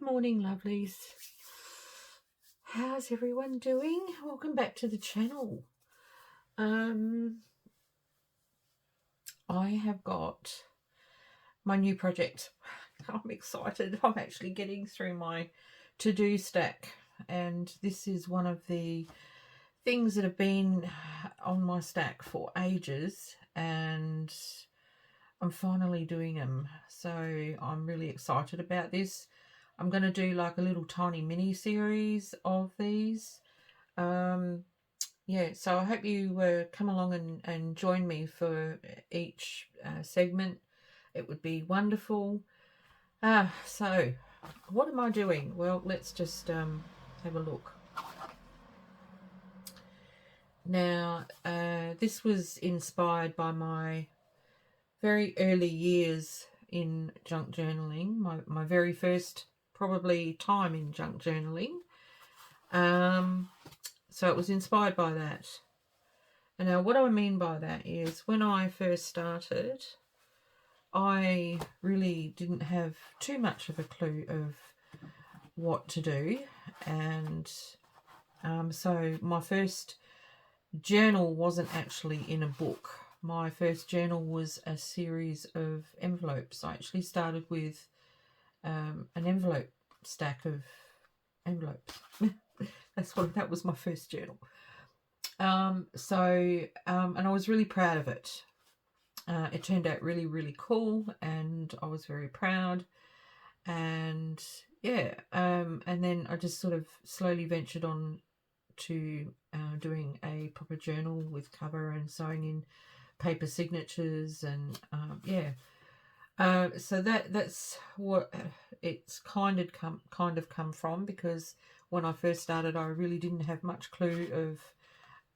Good morning, lovelies. How's everyone doing? Welcome back to the channel. I have got my new project. I'm excited. I'm actually getting through my to-do stack, and this is one of the things that have been on my stack for ages, and I'm finally doing them. So I'm really excited about this. I'm going to do like a little tiny mini series of these. Yeah, so I hope you come along and join me for each segment. It would be wonderful. So what am I doing? Well, let's just have a look. Now, this was inspired by my very early years in junk journaling, my very first probably time in junk journaling. So it was inspired by that. And now what I mean by that is when I first started, I really didn't have too much of a clue of what to do. And so my first journal wasn't actually in a book. My first journal was a series of envelopes. I actually started with an envelope stack of envelopes. That was my first journal. And I was really proud of it. It turned out really, really cool, and I was very proud. And yeah, and then I just sort of slowly ventured on to doing a proper journal with cover and sewing in paper signatures, and so that's what it's kind of come from, because when I first started, I really didn't have much clue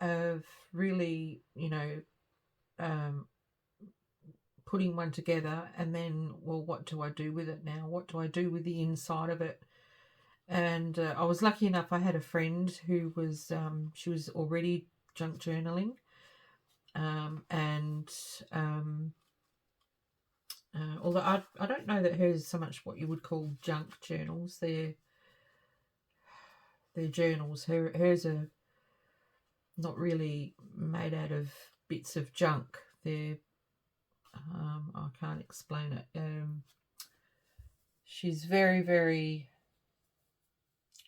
of really, putting one together, and then, well, what do I do with it now? What do I do with the inside of it? And I was lucky enough, I had a friend who was, she was already junk journaling, although I don't know that hers is so much what you would call junk journals. They're journals. Hers are not really made out of bits of junk. They're, I can't explain it. She's very, very,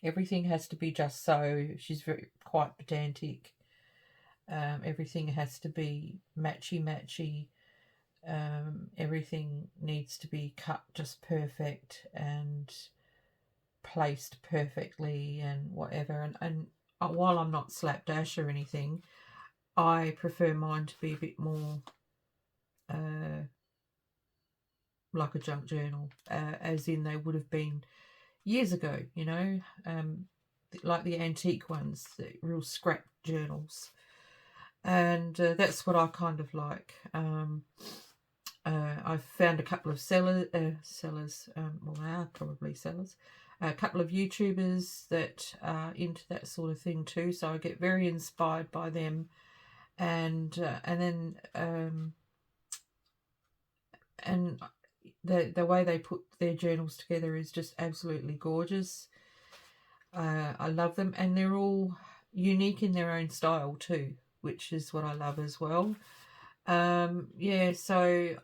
everything has to be just so. She's quite pedantic. Everything has to be matchy. Everything needs to be cut just perfect and placed perfectly and whatever. And while I'm not slapdash or anything, I prefer mine to be a bit more like a junk journal, as in they would have been years ago, like the antique ones, the real scrap journals. And that's what I kind of like. I've found a couple of sellers, well, they are probably sellers, a couple of YouTubers that are into that sort of thing too, so I get very inspired by them. And then the way they put their journals together is just absolutely gorgeous. I love them, and they're all unique in their own style too, which is what I love as well. So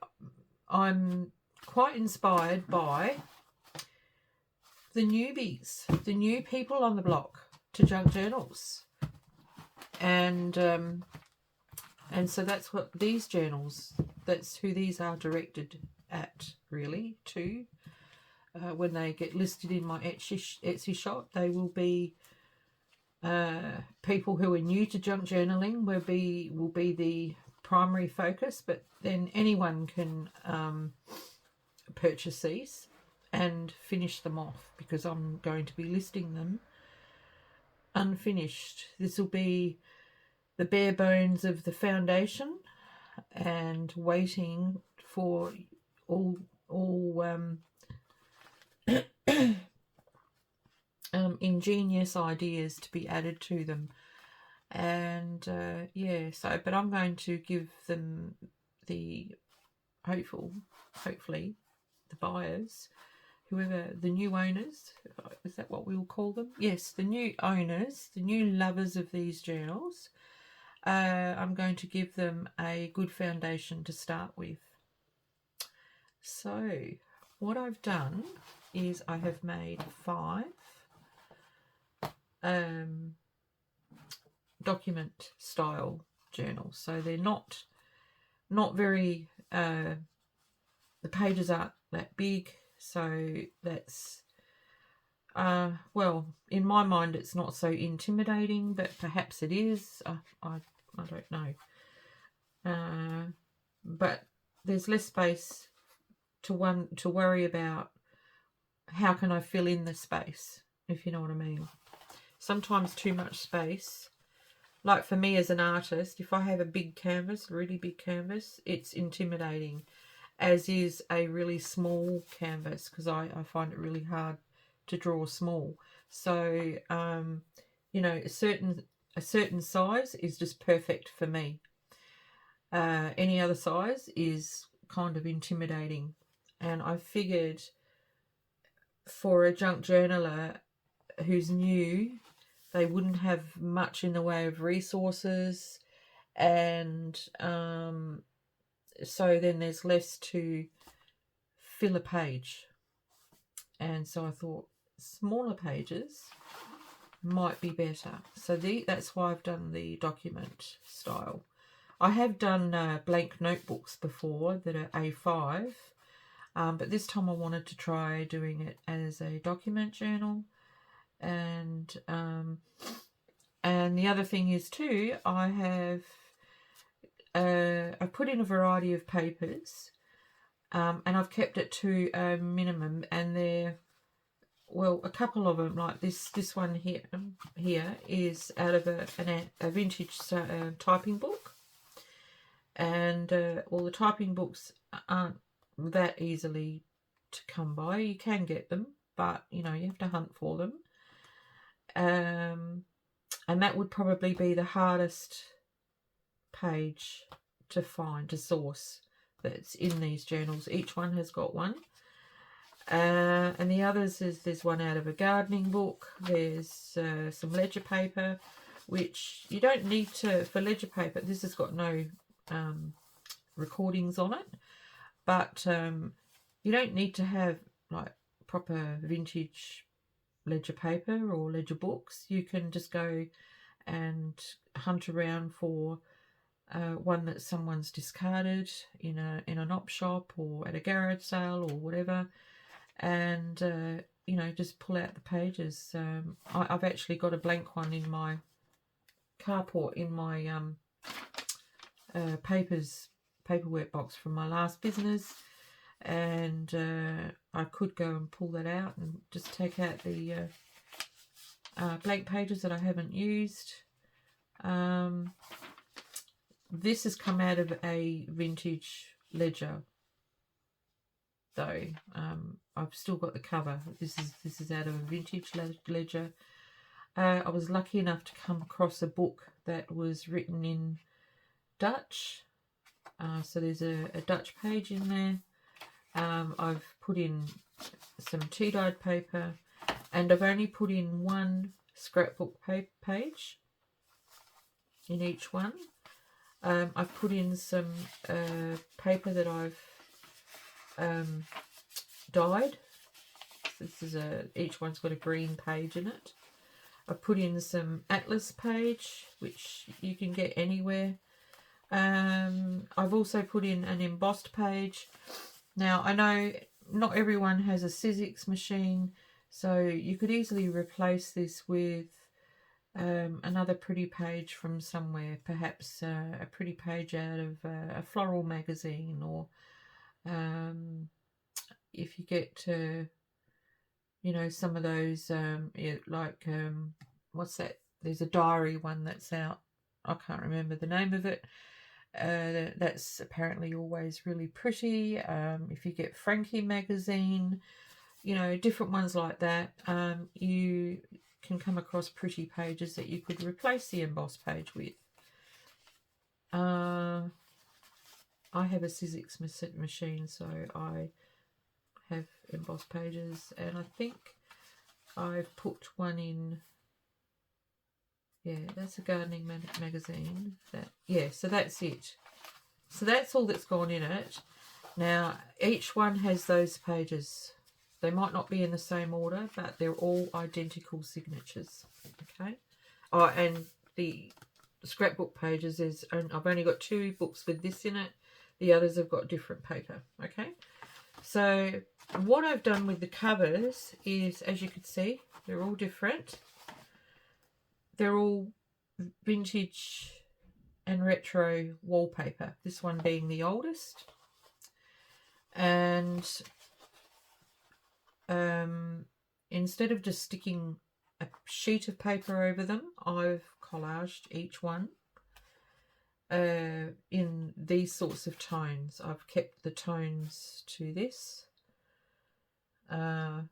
I'm quite inspired by the newbies, the new people on the block to junk journals, and so that's what these journals, that's who these are directed at, really, to. When they get listed in my Etsy shop, they will be people who are new to junk journaling will be the primary focus, but then anyone can purchase these and finish them off, because I'm going to be listing them unfinished. This will be the bare bones of the foundation, and waiting for all ingenious ideas to be added to them. And but I'm going to give them hopefully the buyers whoever the new owners, is that what we will call them? Yes, the new owners, the new lovers of these journals. I'm going to give them a good foundation to start with. So what I've done is I have made 5 document style journals. So they're not very, the pages aren't that big, so that's, well, in my mind it's not so intimidating, but perhaps it is. I don't know. But there's less space to worry about how can I fill in the space, if you know what I mean. Sometimes too much space, like for me as an artist, if I have a big canvas, a really big canvas, it's intimidating, as is a really small canvas, because I find it really hard to draw small. So you know, a certain size is just perfect for me. Any other size is kind of intimidating, and I figured for a junk journaler who's new, they wouldn't have much in the way of resources, and so then there's less to fill a page. And so I thought smaller pages might be better. So that's why I've done the document style. I have done blank notebooks before that are A5, but this time I wanted to try doing it as a document journal. And the other thing is too, I have I put in a variety of papers, and I've kept it to a minimum, and they're, well, a couple of them, like this one here is out of a vintage typing book, and well, the typing books aren't that easily to come by. You can get them, but you know, you have to hunt for them. And that would probably be the hardest page to find, to source, that's in these journals. Each one has got one. And the others is, there's one out of a gardening book, there's some ledger paper, which you don't need to, for ledger paper, this has got no recordings on it, but you don't need to have like proper vintage ledger paper or ledger books. You can just go and hunt around for one that someone's discarded in an op shop or at a garage sale or whatever, and you know, just pull out the pages. I've actually got a blank one in my carport in my paperwork box from my last business, and I could go and pull that out and just take out the blank pages that I haven't used. This has come out of a vintage ledger, though. I've still got the cover. This is out of a vintage ledger. I was lucky enough to come across a book that was written in Dutch, so there's a Dutch page in there. I've put in some tea-dyed paper, and I've only put in one scrapbook page in each one. I've put in some paper that I've dyed. This is each one's got a green page in it. I've put in some atlas page, which you can get anywhere. I've also put in an embossed page. Now, I know not everyone has a Sizzix machine, so you could easily replace this with another pretty page from somewhere, perhaps a pretty page out of a floral magazine, or if you get you know, some of those like what's that, there's a diary one that's out, I can't remember the name of it, that's apparently always really pretty. If you get Frankie magazine, you know, different ones like that, you can come across pretty pages that you could replace the embossed page with. I have a Sizzix machine, so I have embossed pages, and I think I've put one in. Yeah, that's a gardening magazine. So that's it. So that's all that's gone in it. Now, each one has those pages. They might not be in the same order, but they're all identical signatures. Okay. Oh, and the scrapbook pages I've only got 2 books with this in it. The others have got different paper. Okay. So what I've done with the covers is, as you can see, they're all different. They're all vintage and retro wallpaper, this one being the oldest. And instead of just sticking a sheet of paper over them, I've collaged each one in these sorts of tones. I've kept the tones to this, and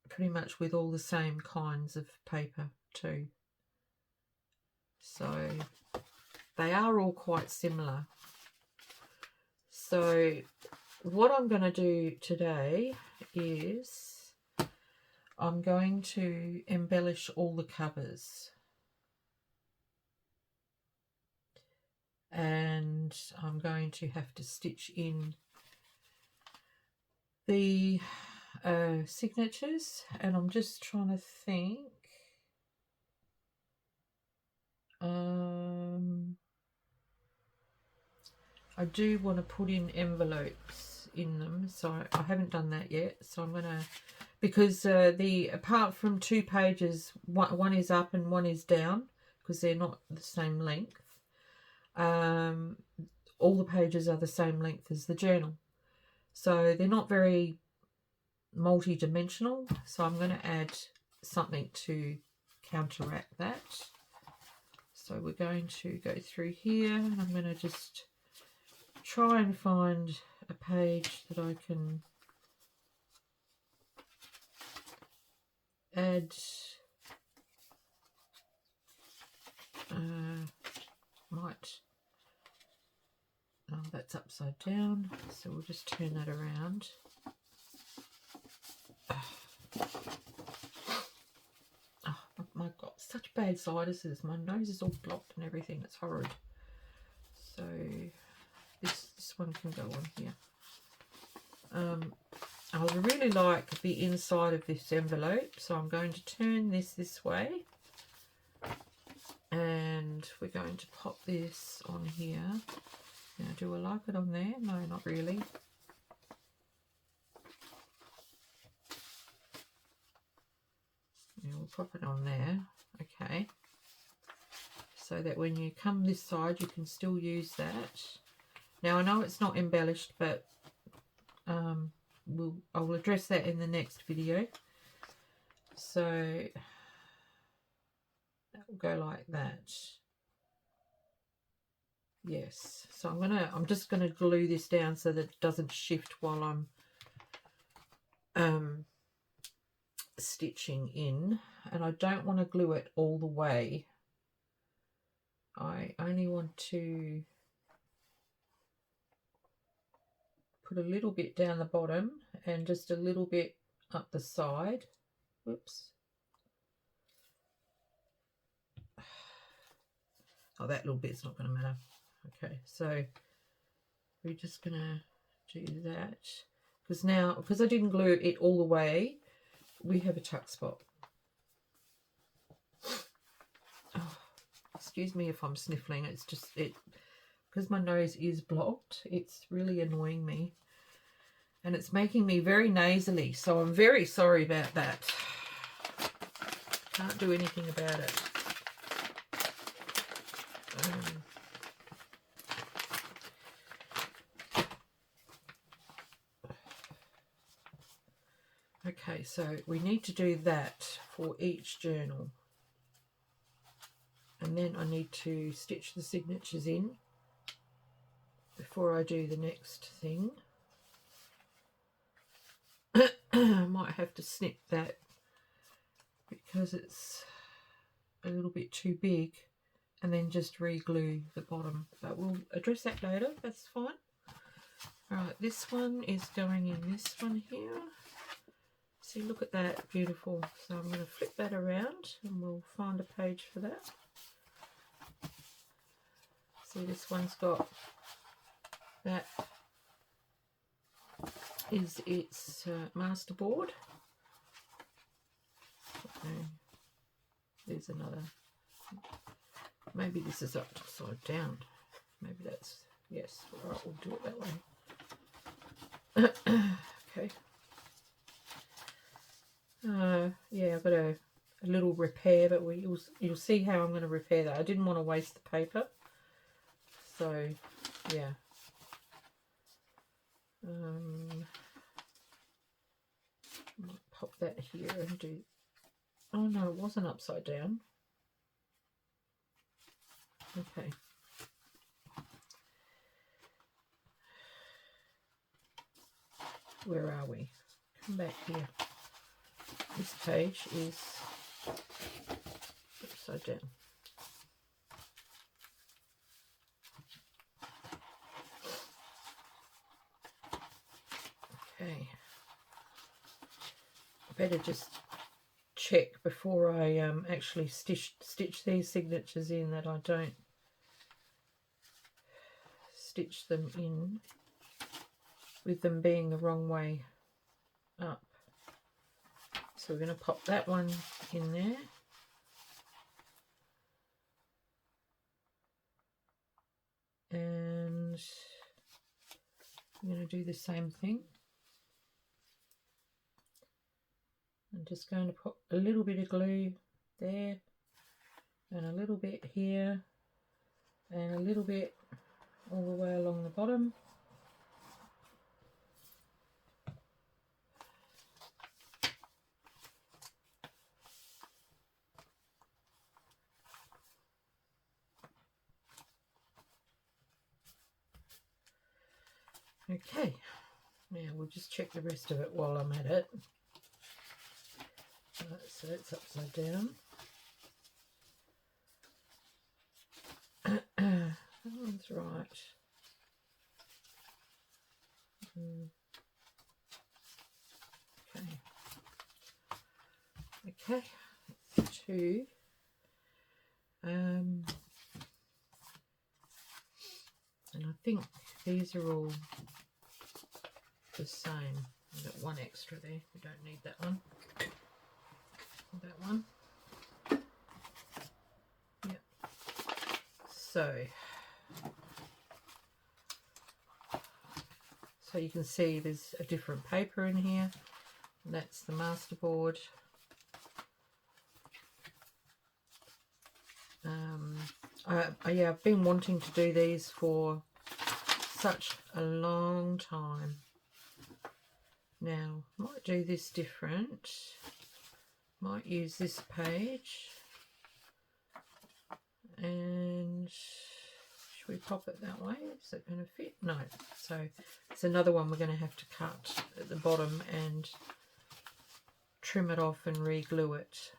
pretty much with all the same kinds of paper too. So they are all quite similar. So what I'm going to do today is I'm going to embellish all the covers. And I'm going to have to stitch in the signatures, and I'm just trying to think. I do want to put in envelopes in them, so I haven't done that yet. So I'm gonna, because apart from 2 pages, one is up and one is down because they're not the same length. All the pages are the same length as the journal, so they're not very multi-dimensional. So I'm going to add something to counteract that. So we're going to go through here, and I'm going to just try and find a page that I can add oh, that's upside down, so we'll just turn that around. Oh my god, such bad sinuses. My nose is all blocked and everything. It's horrid. So this one can go on here. I would really like the inside of this envelope, so I'm going to turn this way, and we're going to pop this on here. Now, do I like it on there? No, not really. Yeah, we'll pop it on there. Okay. So that when you come this side, you can still use that. Now, I know it's not embellished, but I'll address that in the next video. So that will go like that. Yes. So I'm just gonna glue this down so that it doesn't shift while I'm stitching in, and I don't want to glue it all the way. I only want to put a little bit down the bottom and just a little bit up the side. Whoops. Oh, that little bit's not going to matter. Okay, so we're just going to do that. Because I didn't glue it all the way, we have a tuck spot. Oh, excuse me if I'm sniffling. It's just, because my nose is blocked, it's really annoying me. And it's making me very nasally, so I'm very sorry about that. Can't do anything about it. Okay, so we need to do that for each journal. And then I need to stitch the signatures in before I do the next thing. I might have to snip that because it's a little bit too big, and then just re-glue the bottom. But we'll address that later, that's fine. Right, this one is going in this one here. See, look at that, beautiful. So I'm going to flip that around and we'll find a page for that. See, this one's got, that is its masterboard. Okay. There's another. Maybe this is upside down. Maybe that's, yes, all right, we'll do it that way. Okay. Yeah, I've got a little repair, but you'll see how I'm going to repair that. I didn't want to waste the paper, so yeah. Might pop that here and do. Oh no, it wasn't upside down. Okay. Where are we? Come back here. This page is upside down. Okay. I better just check before I actually stitch these signatures in that I don't stitch them in with them being the wrong way up. So we're going to pop that one in there. And I'm going to do the same thing. I'm just going to put a little bit of glue there and a little bit here and a little bit all the way along the bottom. Okay, now we'll just check the rest of it while I'm at it. Right, so it's upside down. That one's right. Okay, two. And I think these are all the same. I've got one extra there. We don't need that one. That one. Yep. So you can see there's a different paper in here. And that's the masterboard. Yeah, I've been wanting to do these for such a long time. Now, might do this different. Might use this page. And should we pop it that way? Is it going to fit? No. So it's another one we're going to have to cut at the bottom and trim it off and re-glue it.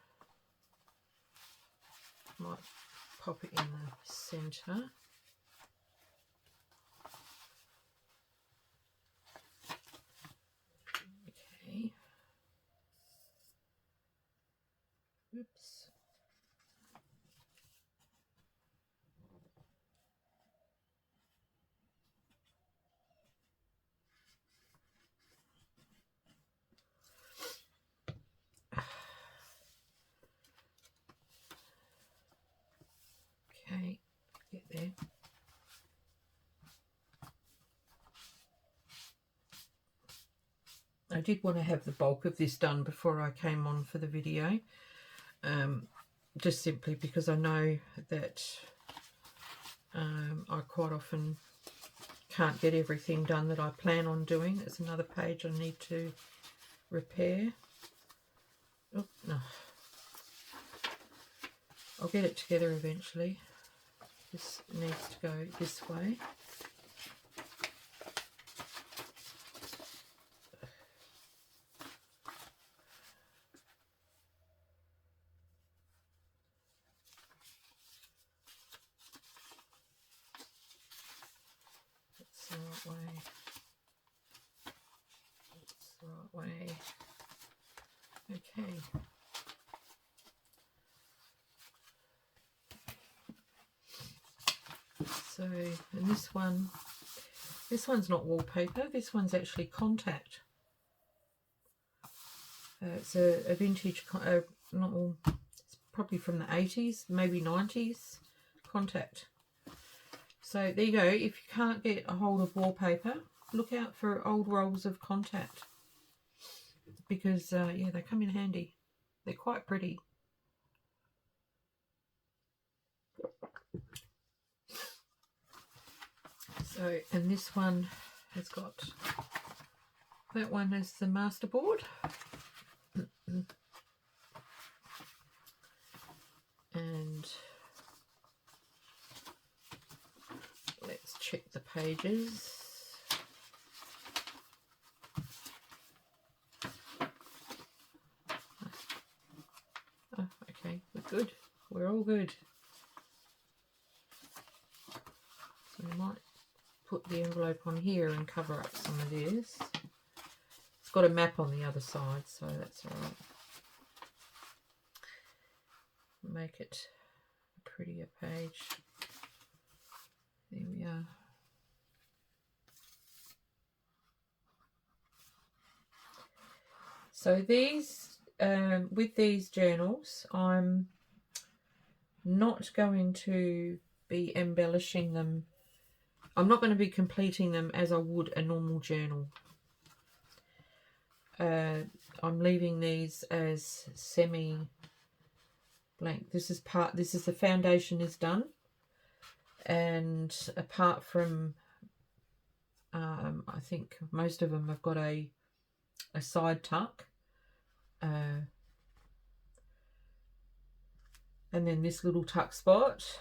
Might pop it in the centre. Okay. Oops. Okay, get there. I did want to have the bulk of this done before I came on for the video, just simply because I know that I quite often can't get everything done that I plan on doing. There's another page I need to repair. Oh, no. I'll get it together eventually. This needs to go this way. That's the right way. that way. Okay. So, and this one's not wallpaper, this one's actually contact. It's a vintage, not all, it's probably from the 80s, maybe 90s, contact. So there you go. If you can't get a hold of wallpaper, look out for old rolls of contact, because yeah, they come in handy. They're quite pretty. So, and this one has got, that one is the masterboard. And let's check the pages. Oh, okay, we're good. We're all good. So we might put the envelope on here and cover up some of this. It's got a map on the other side, so that's all right. Make it a prettier page. There we are. So these, with these journals, I'm not going to be embellishing them. I'm not going to be completing them as I would a normal journal. I'm leaving these as semi-blank. This is the foundation is done, and apart from I think most of them have got a side tuck, and then this little tuck spot,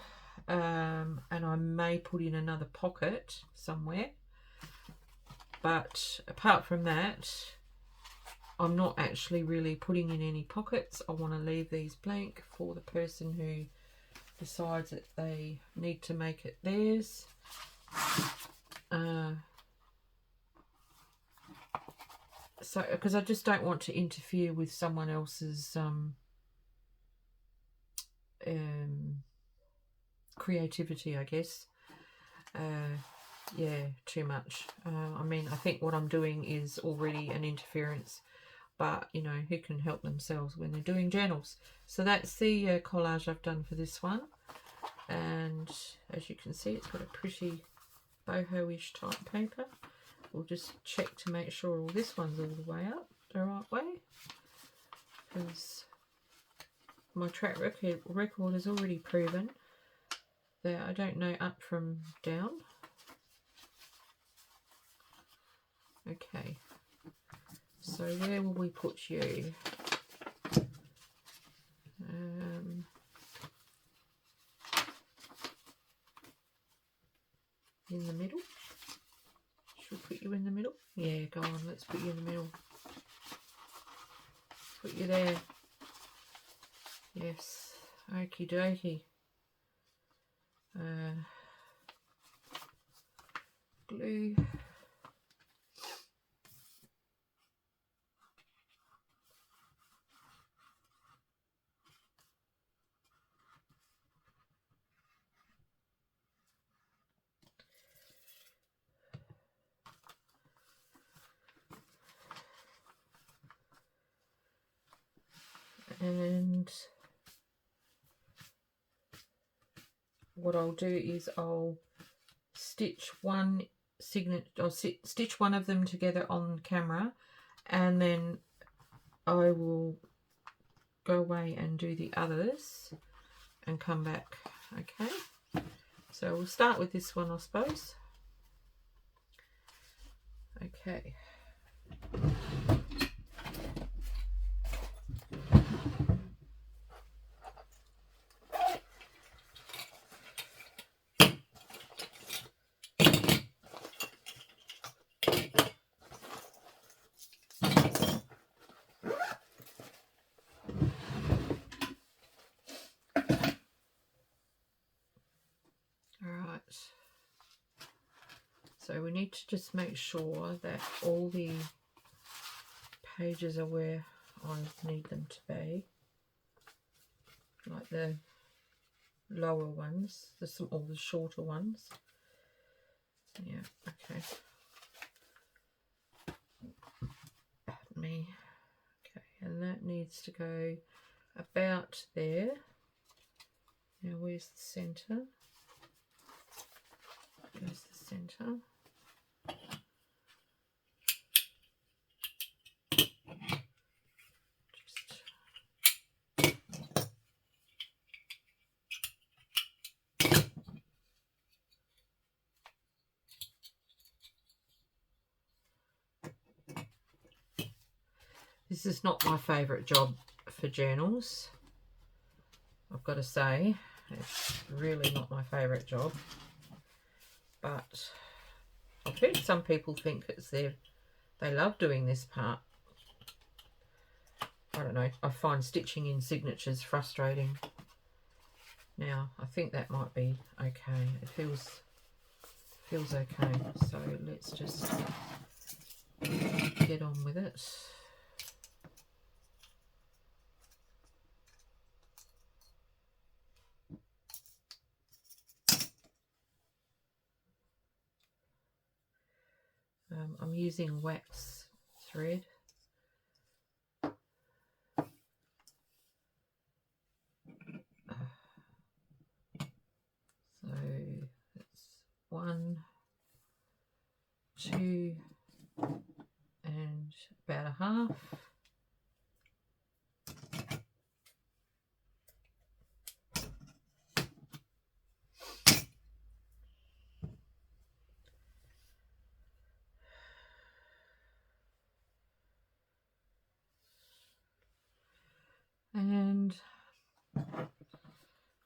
and I may put in another pocket somewhere, but apart from that, I'm not actually really putting in any pockets. I want to leave these blank for the person who decides that they need to make it theirs. So, because I just don't want to interfere with someone else's creativity, I guess. Yeah, too much. I mean, I think what I'm doing is already an interference, but you know, who can help themselves when they're doing journals? So that's the collage I've done for this one, and as you can see, it's got a pretty boho-ish type paper. We'll just check to make sure all this one's all the way up the right way, because my track record has already proven that I don't know up from down. Okay, so where will we put you? In the middle? Should we put you in the middle? Yeah, go on, let's put you in the middle. Put you there. Yes, okie dokie. Glue. And what I'll do is I'll stitch one signature, I'll stitch one of them together on camera, and then I will go away and do the others and come back. Okay, so we'll start with this one, I suppose. Okay. So we need to just make sure that all the pages are where I need them to be, like the lower ones, or the shorter ones. Yeah, okay. Pardon me. Okay, and that needs to go about there. Now where's the centre? There's the centre. This is not my favourite job for journals, I've got to say. It's really not my favourite job, but I've heard some people think they love doing this part. I don't know, I find stitching in signatures frustrating. Now, I think that might be okay. It feels okay, so let's just get on with it. I'm using wax thread. So it's 1, 2, and about a half. And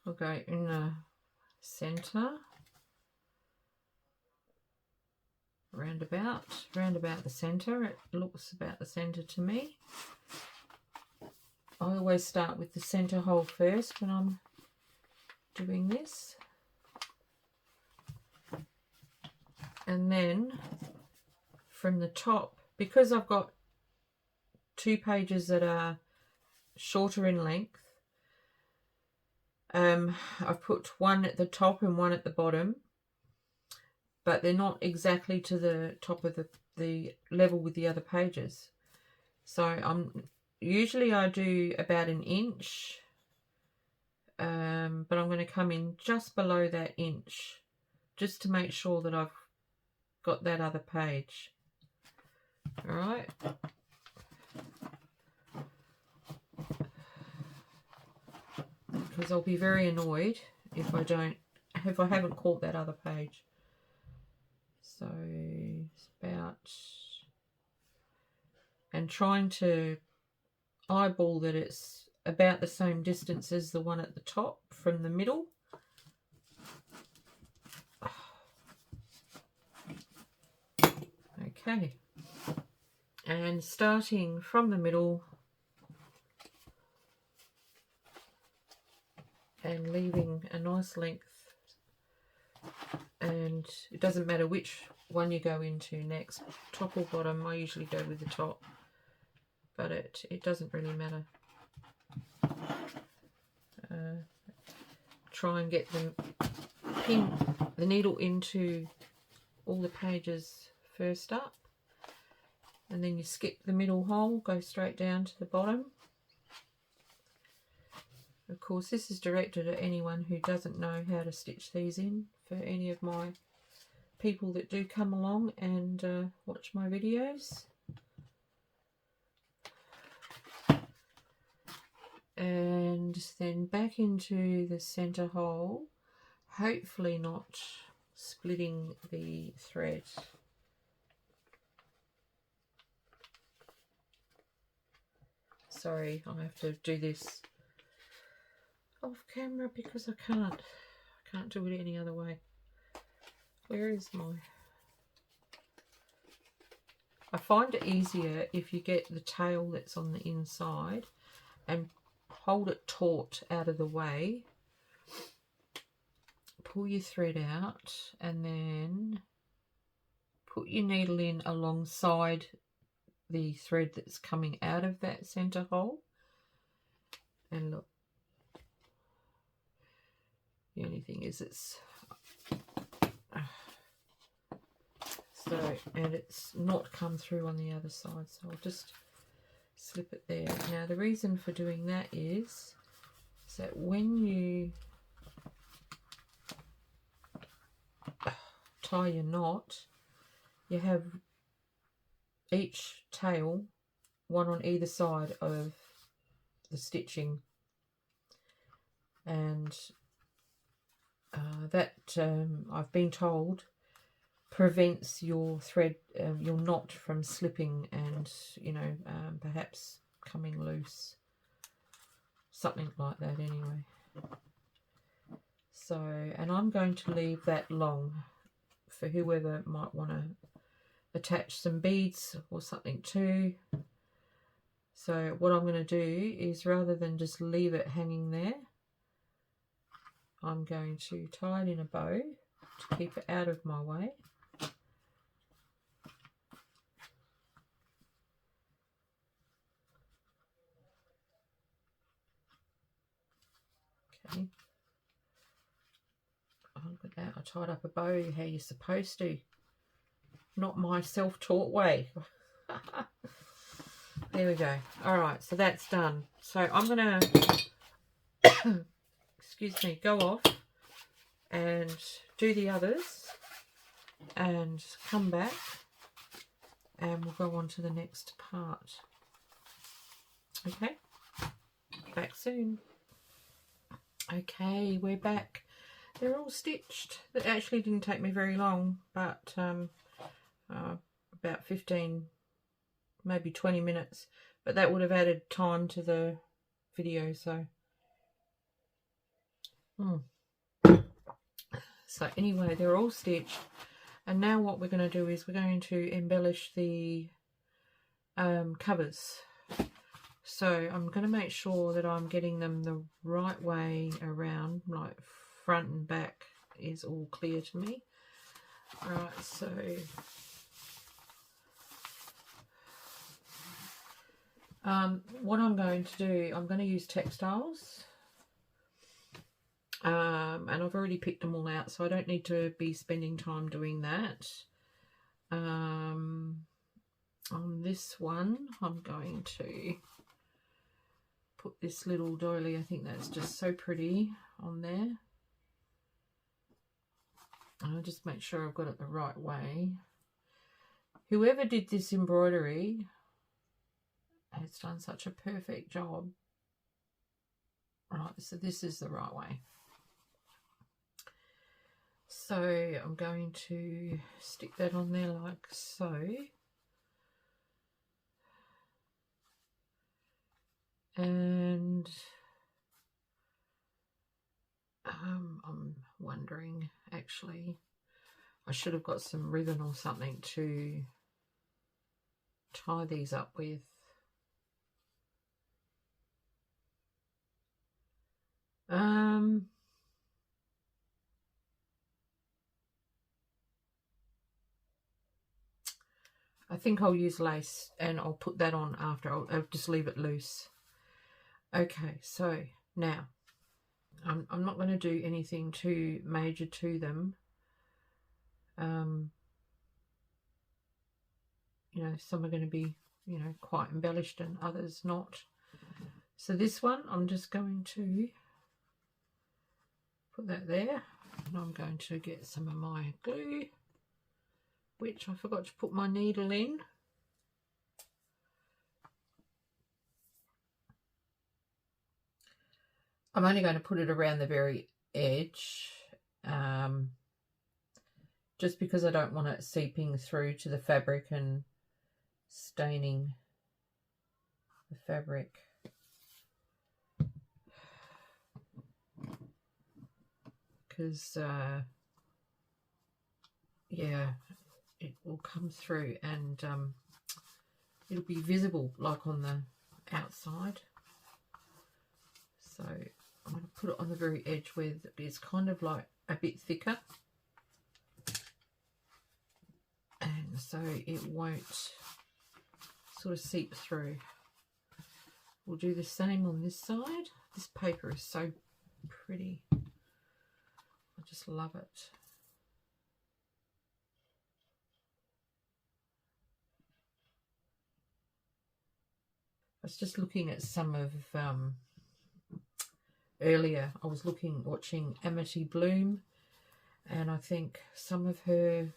I'll go in the centre, round about the centre. It looks about the centre to me. I always start with the centre hole first when I'm doing this, and then from the top, because I've got 2 pages that are shorter in length, I've put one at the top and one at the bottom, but they're not exactly to the top of the level with the other pages. So usually I do about 1 inch, but I'm going to come in just below that inch, just to make sure that I've got that other page. All right. Because I'll be very annoyed if I haven't caught that other page. So it's about, and trying to eyeball that it's about the same distance as the one at the top from the middle. Okay, and starting from the middle and leaving a nice length, and it doesn't matter which one you go into next, top or bottom. I usually go with the top, but it doesn't really matter. Try and get pin the needle into all the pages first up, and then you skip the middle hole, go straight down to the bottom. Of course, this is directed at anyone who doesn't know how to stitch these in, for any of my people that do come along and watch my videos. And then back into the center hole, hopefully not splitting the thread. Sorry, I have to do this off camera because I can't do it any other way. Where is my... I find it easier if you get the tail that's on the inside and hold it taut out of the way, pull your thread out, and then put your needle in alongside the thread that's coming out of that center hole. And look, the only thing is it's so, and it's not come through on the other side, so I'll just slip it there. Now the reason for doing that is that when you tie your knot, you have each tail, one on either side of the stitching, and that I've been told prevents your thread, your knot from slipping and, you know, perhaps coming loose, something like that anyway. So, and I'm going to leave that long for whoever might want to attach some beads or something too. So what I'm going to do is, rather than just leave it hanging there, I'm going to tie it in a bow to keep it out of my way. Okay. Oh, look at that. I tied up a bow how you're supposed to. Not my self-taught way. There we go. All right, so that's done. So I'm going to, excuse me, go off and do the others and come back, and we'll go on to the next part. Okay, back soon. Okay, we're back. They're all stitched. That actually didn't take me very long, but about 15, maybe 20 minutes, but that would have added time to the video. So anyway, they're all stitched, and now what we're going to do is we're going to embellish the covers. So I'm going to make sure that I'm getting them the right way around, like front and back is all clear to me. Alright, so what I'm going to do, I'm going to use textiles, and I've already picked them all out, so I don't need to be spending time doing that. On this one, I'm going to put this little doily. I think that's just so pretty on there. I'll just make sure I've got it the right way. Whoever did this embroidery has done such a perfect job. Right, so this is the right way. So I'm going to stick that on there like so. And I'm wondering, actually, I should have got some ribbon or something to tie these up with. I think I'll use lace, and I'll put that on after. I'll just leave it loose. Okay, so now I'm not going to do anything too major to them. You know, some are going to be, you know, quite embellished and others not. So this one, I'm just going to put that there, and I'm going to get some of my glue, which I forgot to put my needle in. I'm only going to put it around the very edge, just because I don't want it seeping through to the fabric and staining the fabric. Because, yeah, it will come through, and it'll be visible like on the outside. So I'm going to put it on the very edge where it's kind of like a bit thicker, and so it won't sort of seep through. We'll do the same on this side. This paper is so pretty. I just love it. I was just looking at some of earlier. I was watching Amity Bloom, and I think some of her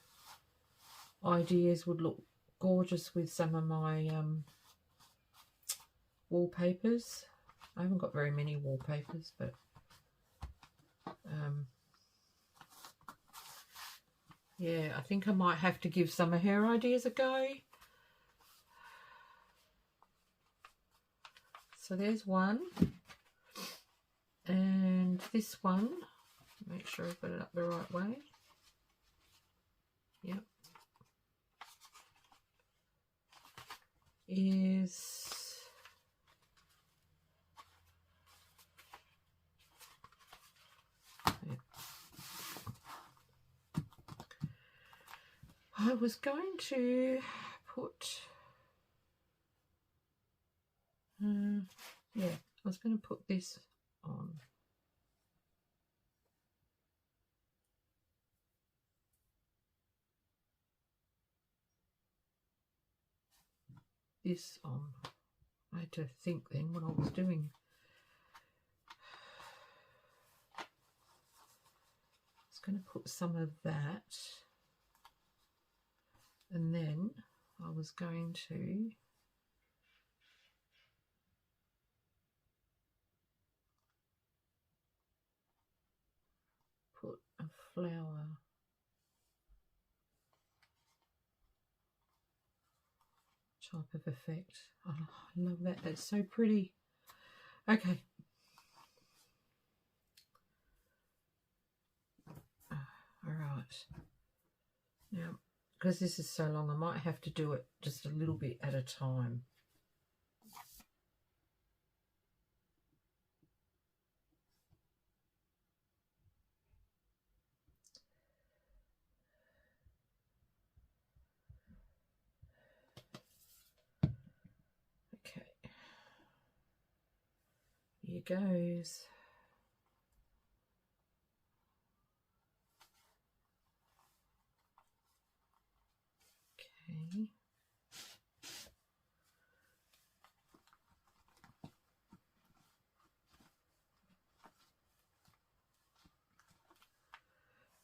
ideas would look gorgeous with some of my wallpapers. I haven't got very many wallpapers, but yeah, I think I might have to give some of her ideas a go. So there's one, and this one, make sure I put it up the right way. Yep. Is I was going to put yeah, I was going to put this on. This on. I had to think then what I was doing. I was going to put some of that, and then I was going to put a flower type of effect. Oh, I love that. That's so pretty. Okay. All right. Now, because this is so long, I might have to do it just a little bit at a time. Okay. Here goes. Okay.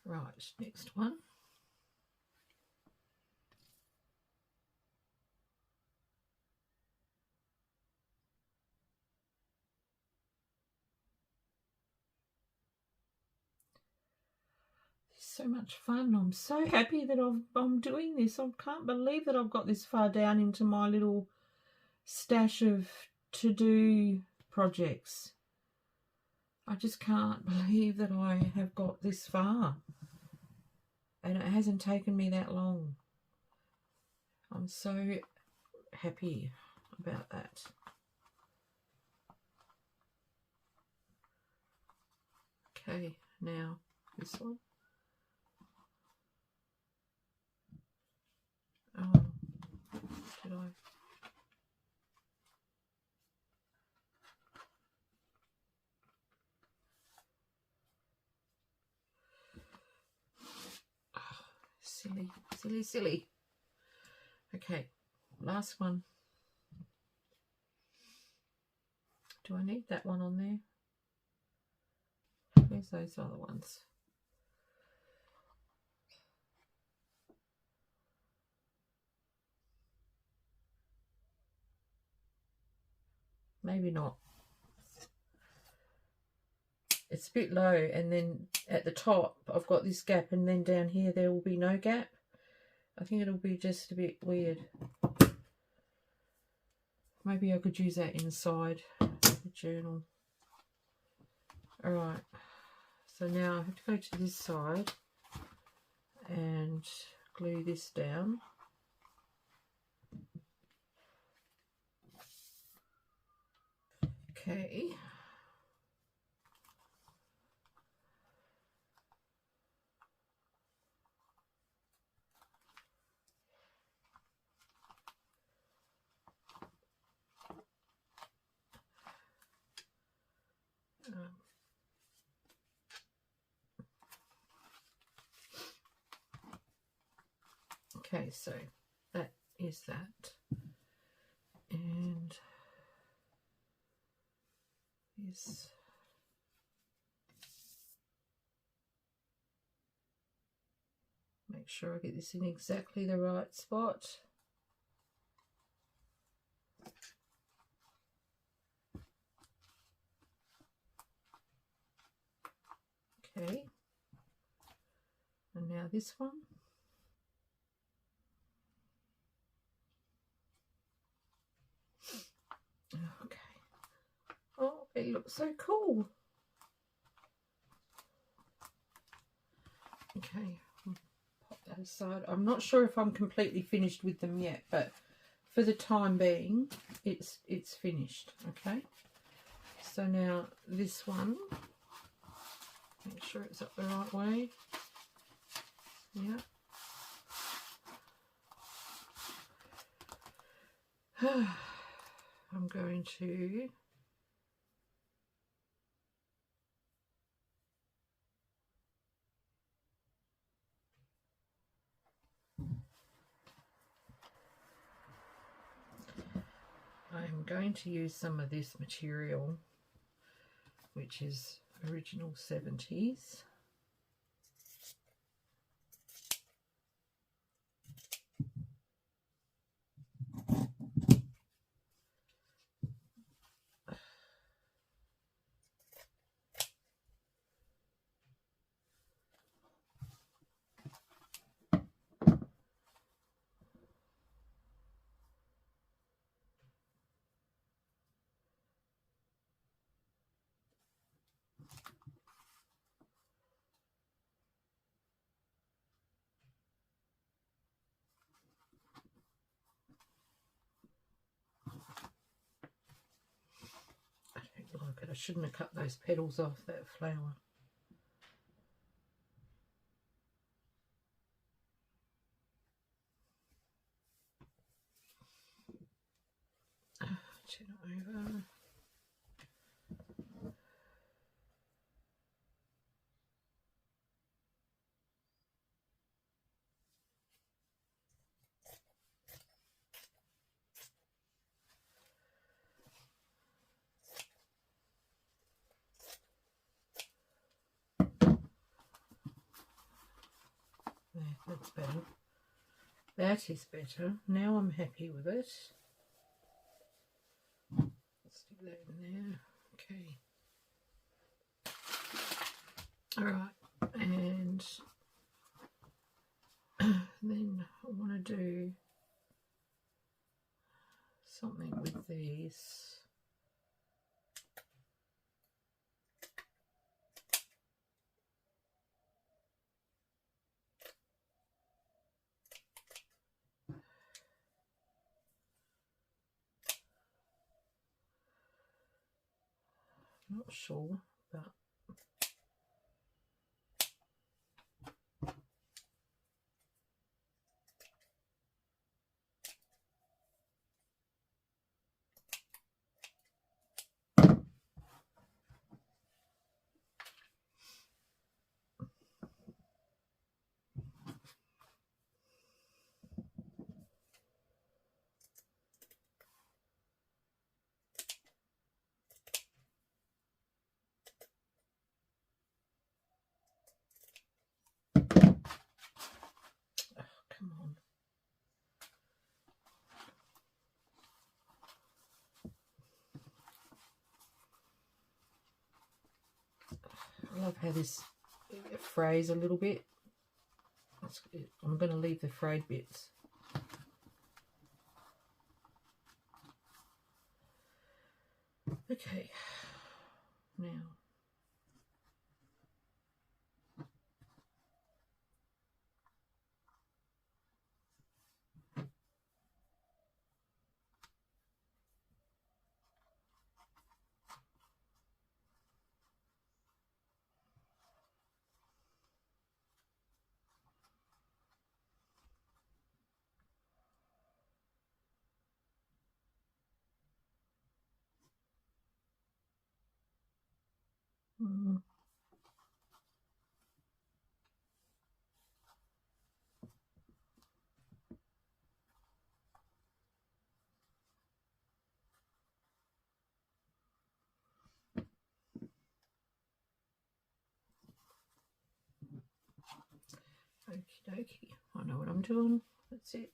Right, next one. So much fun. I'm so happy that I'm doing this. I can't believe that I've got this far down into my little stash of to-do projects. I just can't believe that I have got this far, and it hasn't taken me that long. I'm so happy about that. Okay, now this one. Oh, did I? Oh, silly, silly, silly. Okay, last one. Do I need that one on there? Where's those other ones? Maybe not. It's a bit low, and then at the top I've got this gap, and then down here there will be no gap. I think it'll be just a bit weird. Maybe I could use that inside the journal. Alright, so now I have to go to this side and glue this down. Okay. Okay, so that is that. And this. Make sure I get this in exactly the right spot. Okay. And now this one. Okay. Oh, it looks so cool. Okay, pop that aside. I'm not sure if I'm completely finished with them yet, but for the time being, it's finished. Okay. So now this one, make sure it's up the right way. Yeah. I'm going to use some of this material, which is original 70s. Like it. I shouldn't have cut those petals off that flower. Turn it over. There, that's better. That is better. Now I'm happy with it. Stick that in there. Okay. All right, and then I want to do something with these. Not sure, but come on. I love how this frays a little bit. I'm going to leave the frayed bits. Okay, now Okie dokie. I know what I'm doing. That's it.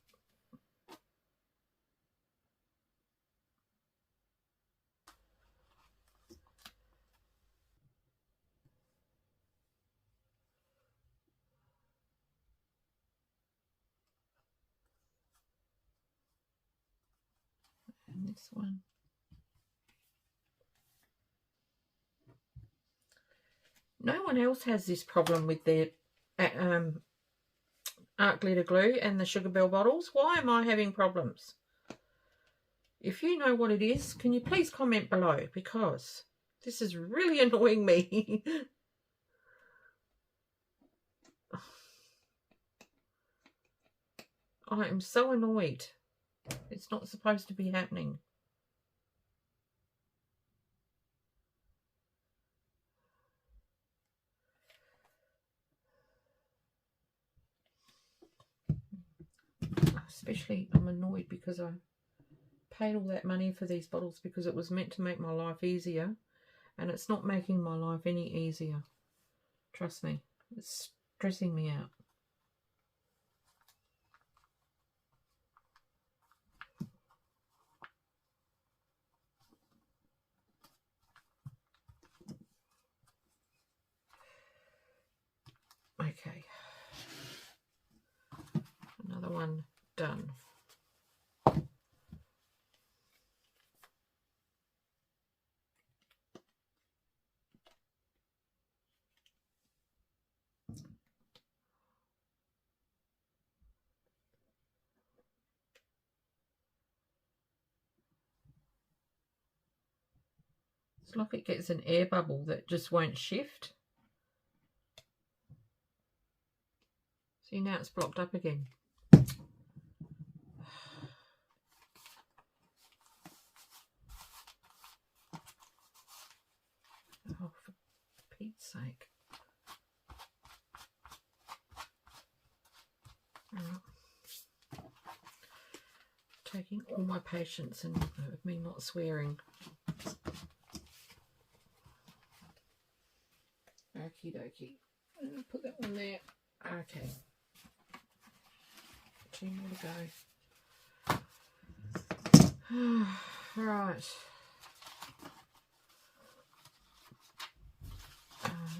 And this one. No one else has this problem with their art glitter glue and the Sugar Bell bottles. Why am I having problems? If you know what it is, can you please comment below, because this is really annoying me. I am so annoyed. It's not supposed to be happening. Especially, I'm annoyed because I paid all that money for these bottles because it was meant to make my life easier, and it's not making my life any easier. Trust me, it's stressing me out. Okay, another one done. It's like it gets an air bubble that just won't shift. See, now it's blocked up again. Oh, for Pete's sake. Taking all my patience and with me not swearing. Okie dokie. Put that one there. Okay. 2 more to go. Right.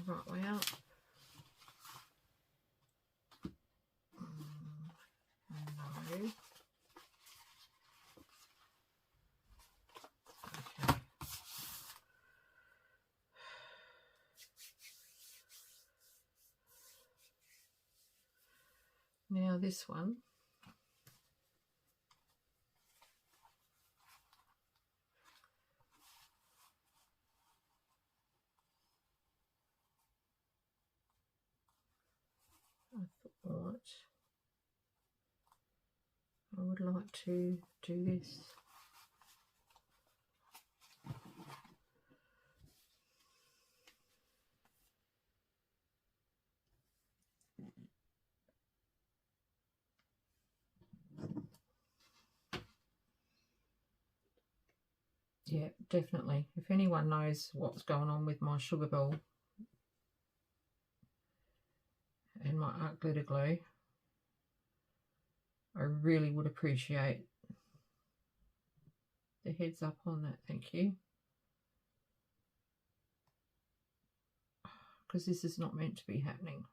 Right way out. No. Okay. Now this one. I thought I would like to do this. Yeah, definitely. If anyone knows what's going on with my Sugar Bell and my art glitter glue, I really would appreciate the heads up on that. Thank you. Because this is not meant to be happening.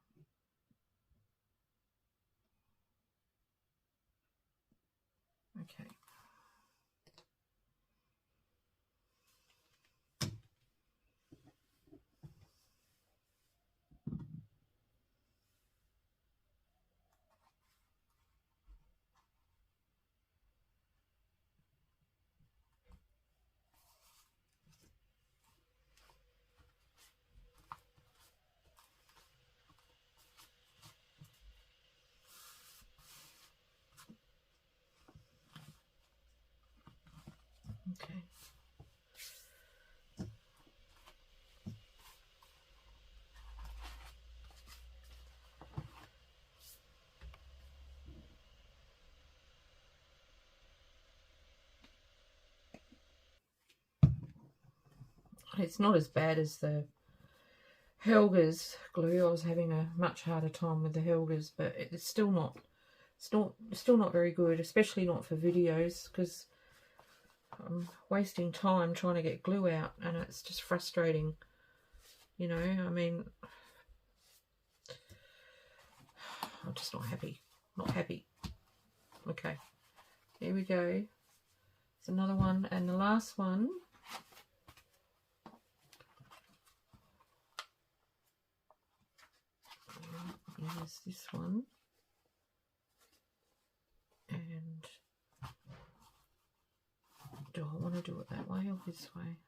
Okay. Okay. It's not as bad as the Helga's glue. I was having a much harder time with the Helga's, but it's still not very good, especially not for videos, because I'm wasting time trying to get glue out, and it's just frustrating. You know, I mean, I'm just not happy. Not happy. Okay, here we go. It's another one, and the last one is this one. And do I want to do it that way or this way?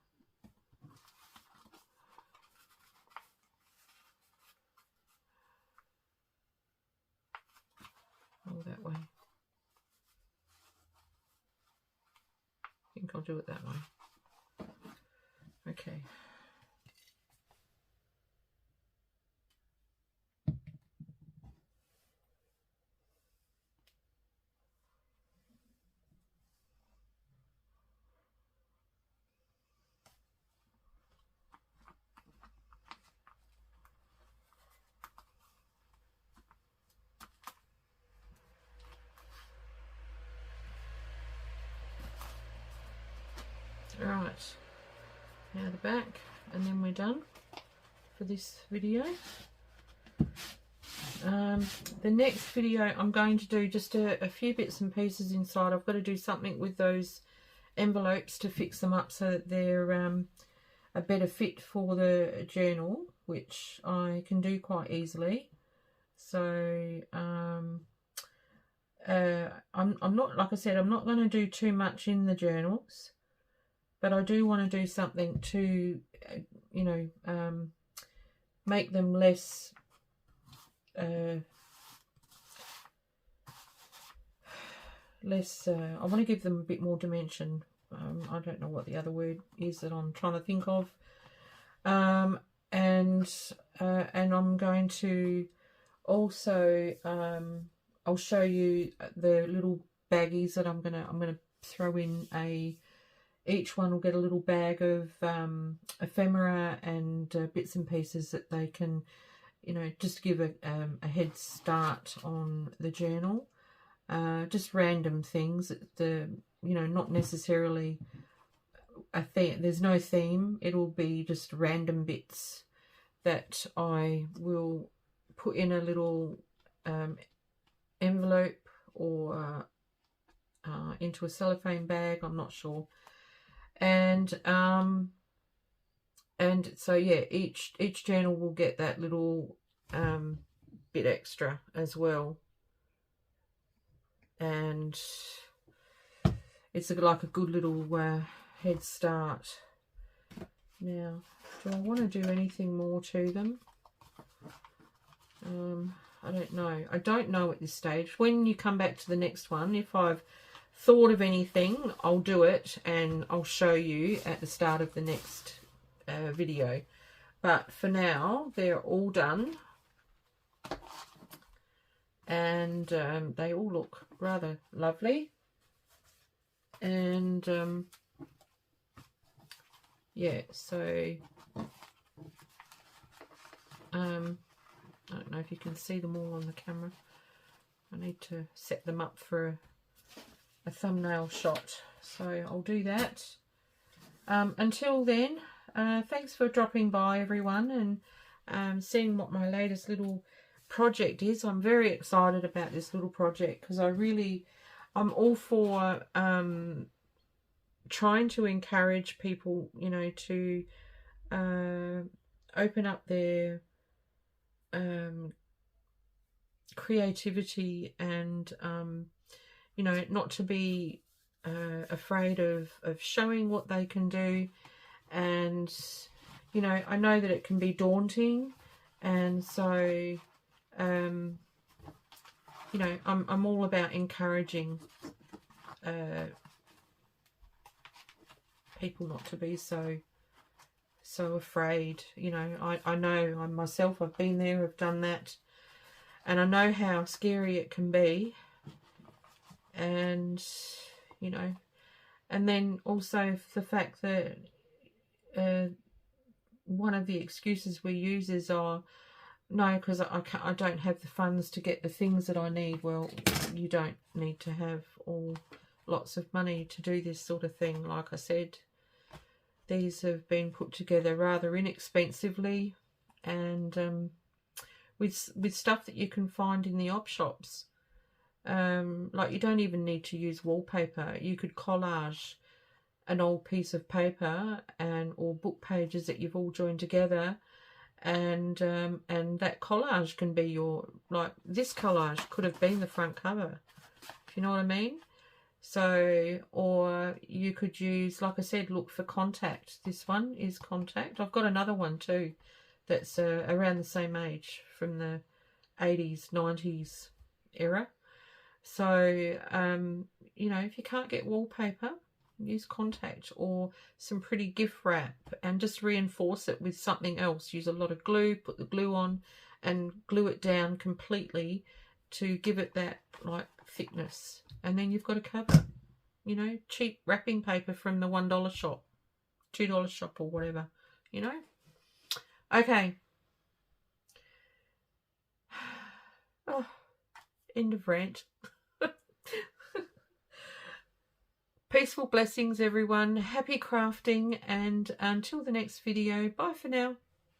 Or that way? I think I'll do it that way. Okay. Right, now the back, and then we're done for this video. The next video I'm going to do just a few bits and pieces inside. I've got to do something with those envelopes to fix them up so that they're a better fit for the journal, which I can do quite easily. So I'm not, like I said, I'm not going to do too much in the journals, but I do want to do something to, you know, make them less I want to give them a bit more dimension. I don't know what the other word is that I'm trying to think of. And I'm going to also I'll show you the little baggies that I'm gonna throw in each one will get a little bag of ephemera and bits and pieces that they can, you know, just give a head start on the journal. Just random things. You know, not necessarily a theme. There's no theme. It'll be just random bits that I will put in a little envelope or into a cellophane bag. I'm not sure. And so yeah, each journal will get that little bit extra as well. And it's like a good little head start. Now, do I want to do anything more to them? I don't know. I don't know at this stage. When you come back to the next one, if I've thought of anything, I'll do it and I'll show you at the start of the next video. But for now, they're all done. And they all look rather lovely. And yeah, so I don't know if you can see them all on the camera. I need to set them up for a thumbnail shot, so I'll do that. Until then, thanks for dropping by, everyone, and seeing what my latest little project is. I'm very excited about this little project because I'm all for trying to encourage people, you know, to open up their creativity and you know, not to be afraid of showing what they can do. And you know, I know that it can be daunting, and so you know, I'm all about encouraging people not to be so afraid. You know, I know myself, I've been there, I've done that, and I know how scary it can be. And you know, and then also the fact that one of the excuses we use is, oh, no, because I don't have the funds to get the things that I need. Well, you don't need to have lots of money to do this sort of thing. Like I said, these have been put together rather inexpensively, and with stuff that you can find in the op shops. Like, you don't even need to use wallpaper. You could collage an old piece of paper or book pages that you've all joined together, and that collage can be your, like, this collage could have been the front cover, if you know what I mean. So, or you could use, like I said, look for Contact. This one is Contact. I've got another one too that's around the same age, from the 80s, 90s era. So, you know, if you can't get wallpaper, use Contact or some pretty gift wrap, and just reinforce it with something else. Use a lot of glue, put the glue on and glue it down completely to give it that, like, thickness. And then you've got a cover. You know, cheap wrapping paper from the $1 shop, $2 shop, or whatever, you know. Okay. Oh, end of rant. Peaceful blessings, everyone. Happy crafting, and until the next video, bye for now.